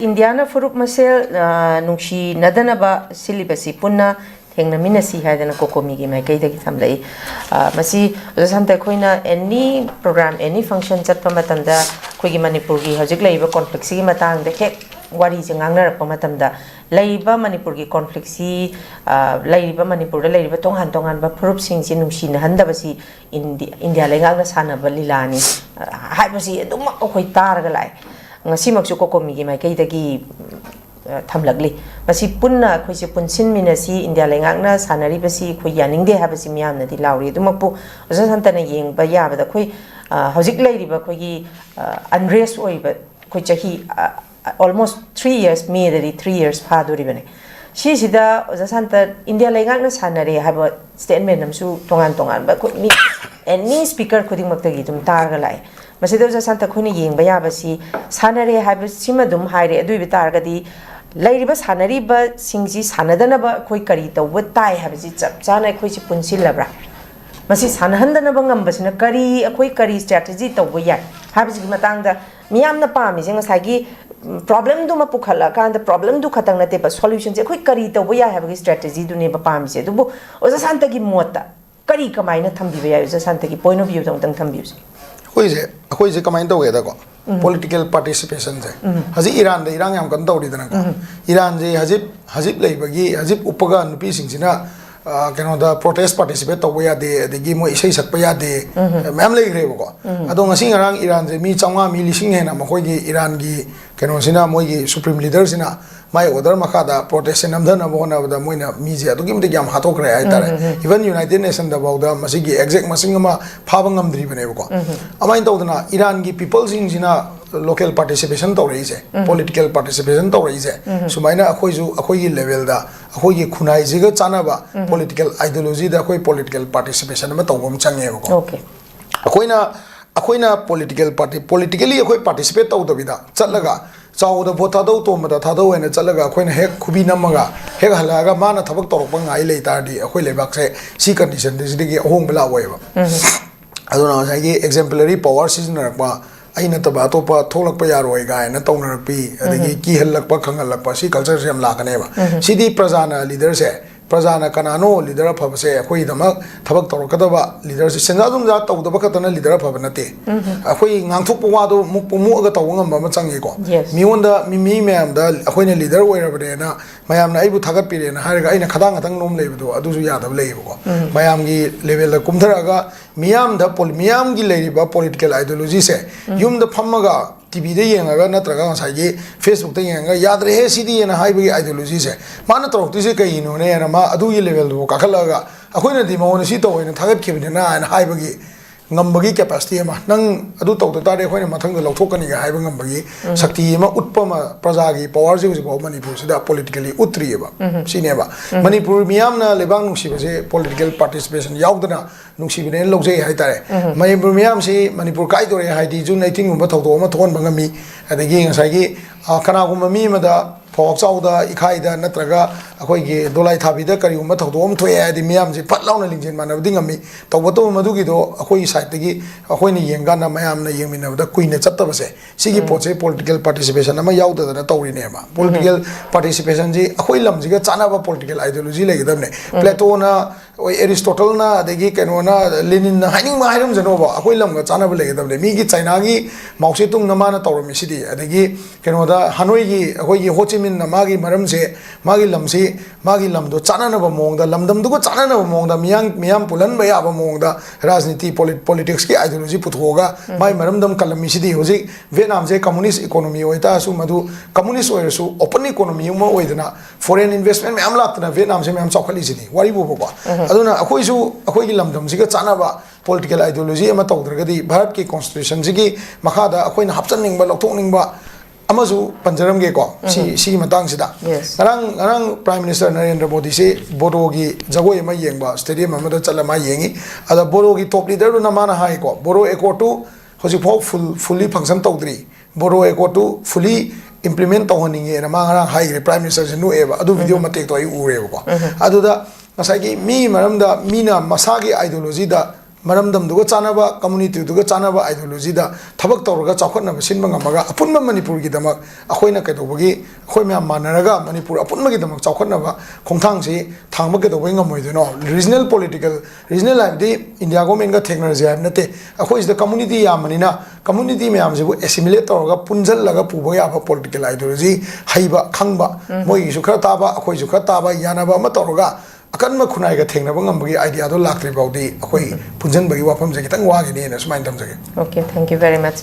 Indiana furup masel nungshi nadanaba silibasi punna thengnaminasi haidana kokomigi maikei dagi thamlai masi santa khoina any program any function chatpa matamda khoigi manipur gi hojik laiba conflict si matang de hek wari je ngangnarakpa matamda laiba manipur gi conflict si laiba manipur da laiba tongan ba furup sing si nungshi na handabasi india lengangna sanaba lilani haibasi adum akhoi targa lai ngasi maksu kokomigi maikei dagi thamlagli masi punna khoise punsin minasi india lengakna sanari basi khoi yaningde habasi miyamna di lauri dumakpu osa santana yengba yabada khoi hojik lairiba khoigi unrest oiba khoi chahi almost 3 years me dadi 3 years phaduri bane si sida osa santa india lengakna sanare haba statement namsu tongan ba khoi mi any speaker khuding maktagi dum targa lai masida osa santa khoina yengba yabasi sanare haba sima dum haire adui bitargadi lairiba sanariba singji sanadanaba khoi kari tawba tai habasi chap chana khoi si punsilabra masi sanahandanaba ngambasina kari strategy tawba yai habasi matangda miyamna pami jinga sagi problem du mapukhala kanda problem du khatang nate ba solution je khoi kari tawba yai habagi strategy du ne ba pami se dubu oza santa gi mota kari kamaina thambi ba yai oza santa gi point of view tang thambi se khoi je kamaina tawge da ko political participation je haji iran da irang yam kan tawri dana ko iran je hajib leibagi hajib upaga nupi singsina keno da protest participate tawba ya de adegi mo isai sakpa ya de ma'am leigre ko ado ngasi ngarang iran je mi changwa mi lising hena makoi gi iran gi keno sina moi gi supreme leader sina mai order makada protest namdana bona da moina mi je ado gimde gyam hatokre ai tare even united nation da bawda masi gi exact masingama phabangam dri bane ko amain tawdana iran gi people sing sina local participation to raise political participation to raise sumaina akhoi gi level da akhoi gi khunai jiga chanaba political ideology da akhoi political participation ma tawbam change ko okay akhoi political party politically akhoi participate to bida chatlaga chawda botha do to mada thado ena chatlaga akhoi na hek khubi namaga hek halaga mana thabak torok ba ngai lei tar di akhoi lebak se si condition digi ahong bala waiba aduna sai exemplary power season rakba aina taba topa tholakpa yaroi ga na tawnarakpi adagi ki halakpa khangalakpa si culture sem lakaneba sidi prajana leader se prajana kanano leader phabase akhoi damak thabak torokadaba leader se senjadum ja tawdaba khatana leader phabanate akhoi ngangthok pawado mukpumu aga tawngam ba changi ko miwonda mi mayam da akhoi na leader oirabane na mayam na aibu thagat pire na haraga aina khadang atang nom leibudo adusu yadab leibo ko mayam gi level da kumtharaga miyam gi leiriba political ideology se yum da phammaga TV de yengaga natraga ngasai Facebook de yenga yadre he sidi na haibi ideology se mana torokti se kai no ne na ma adu gi level do kakhalaga akoina di mawon si to ina thagat khibne na haibi ngambagi capacity ma nang adu to to tare khoina mathang da lothokani ga haibi ngambagi shakti ma utpama praja gi power ji ji manipur sida politically utri ba sineba manipur miyam na lebang nungsi se political participation yaudana nungsi bine lojai hai tare manipur miyam si manipur kai dore hai di jun 18 gumba thawdo ma thon bangami adagi ngasai gi kana gumba mi ma da phok chawda ikhai da natraga akhoi gi dolai thabi da kari gumba thawdo am thoye adi miyam si phat launa lingjen manab dingami tawbato madu gi do akhoi side gi akhoi ni yenga na mayam na yengmina da kuina chatta base sigi poche political participation ama yauda da tawri ne ma political participation ji akhoi lam ji ga chana ba political ideology le gidam ne plato na aristotle na adagi keno na lenin na haning ma hairam jano ba akhoi lam ga chana ba le gidam ne mi gi china gi mao se tung na ma na tawri mi sidi adagi keno da hanoi gi akhoi gi ho chi min na magi maram se magi lam do chana na ba mong da lamdam du ko chana na ba mong da miyam pulan ba ya ba mong da rajniti politics ki ideology puthoga mai maram dam kalami sidi hoji vietnam je communist economy oita su madu communist oir su open economy ma oidana foreign investment me amla tna vietnam je me am chakhali sidi wari bo ba aduna akhoi gi lamdam ji ga chana ba political ideology ama tawdragadi bharat ki constitution ji gi makhada akhoi na hapchan ning ba lokthok ning ba amazu panjaram ge ko si matang sida arang prime minister narendra modi se bodo gi jagoi ma yengba stadium ma da chala ma yengi ada bodo gi top leader na mana hai ko bodo ekotu hoji fully function tawdri bodo ekotu fully implement tawhaninge na ma ngarang hai prime minister se nu eba adu video matek to ai ure ko adu da ngasai gi mi maram da mina masagi ideology da ꯃꯔꯝꯗꯝꯗꯨꯒ ꯆꯥꯟꯅꯕ ꯀꯝꯃꯨꯅꯤꯇꯤꯗꯨꯒ ꯆꯥꯟꯅꯕ ꯑꯥꯏꯗꯤꯑꯣꯂꯣꯖꯤꯗ ꯊꯕꯛ ꯇꯧꯔꯒ ꯆꯥꯎꯈꯠꯅꯕ ꯁꯤꯟꯕ ꯉꯝꯃꯒ ꯑꯄꯨꯟꯕ ꯃꯅꯤꯄꯨꯔꯒꯤꯗꯃꯛ ꯑꯩꯈꯣꯏꯅ ꯀꯩꯗꯧꯕꯒꯤ ꯑꯩꯈꯣꯏ ꯃꯌꯥꯝ ꯃꯥꯟꯅꯔꯒ ꯃꯅꯤꯄꯨꯔ ꯑꯄꯨꯟꯕꯒꯤꯗꯃꯛ ꯆꯥꯎꯈꯠꯅꯕ ꯈꯣꯡꯊꯥꯡꯁꯤ ꯊꯥꯡꯕ ꯀꯩꯗꯧꯕꯩ ꯉꯝꯃꯣꯏꯗꯣꯏꯅꯣ ꯔꯤꯖꯅꯦꯜ ꯄꯣꯂꯤꯇꯤꯀꯦꯜ ꯔꯤꯖꯅꯦꯜ ꯍꯥꯏꯕꯗꯤ ꯏꯟꯗꯤꯌꯥ ꯒꯣꯔꯃꯦꯟꯒ ꯊꯦꯡꯅꯔꯁꯦ ꯍꯥꯏꯕ ꯅꯠꯇꯦ ꯑꯩꯈꯣꯏꯁꯤꯗ ꯀꯝꯃꯨꯅꯤꯇꯤ ꯌꯥꯝꯕꯅꯤꯅ ꯀꯝꯃꯨꯅꯤꯇꯤ ꯃꯌꯥꯝꯁꯤꯕꯨ ꯑꯦꯁꯤꯃꯤꯂꯦꯠ ꯇꯧꯔꯒ ꯄꯨꯟꯁꯤꯜꯂꯒ ꯄꯨꯕ ꯌꯥꯕ ꯄꯣꯂꯤꯇꯤꯀꯦꯜ ꯑꯥꯏꯗꯤꯑꯣꯂꯣꯖꯤ ꯍꯩꯕ ꯈꯪꯕ ꯃꯣꯏꯒꯤꯁꯨ ꯈꯔ ꯇꯥꯕ ꯑꯩꯈꯣꯏꯁꯨ ꯈꯔ ꯇꯥꯕ ꯌꯥꯅꯕ ꯑꯃ ꯇꯧꯔꯒ ꯑꯀꯟꯕ ꯈꯨꯟꯅꯥꯏꯒ ꯊꯦꯡꯅꯕ ꯉꯝꯕꯒꯤ ꯑꯥꯏꯗꯤꯌꯥꯗꯣ ꯂꯥꯛꯇ꯭ꯔꯤ ꯐꯥꯎꯗꯤ ꯑꯩꯈꯣꯏ ꯄꯨꯟꯁꯤꯟꯕꯒꯤ ꯋꯥꯐꯝꯁꯦ ꯈꯤꯇꯪ ꯋꯥꯒꯤꯅꯦꯅ ꯁꯨꯃꯥꯏꯅ ꯊꯝꯖꯒꯦ Okay, thank you very much.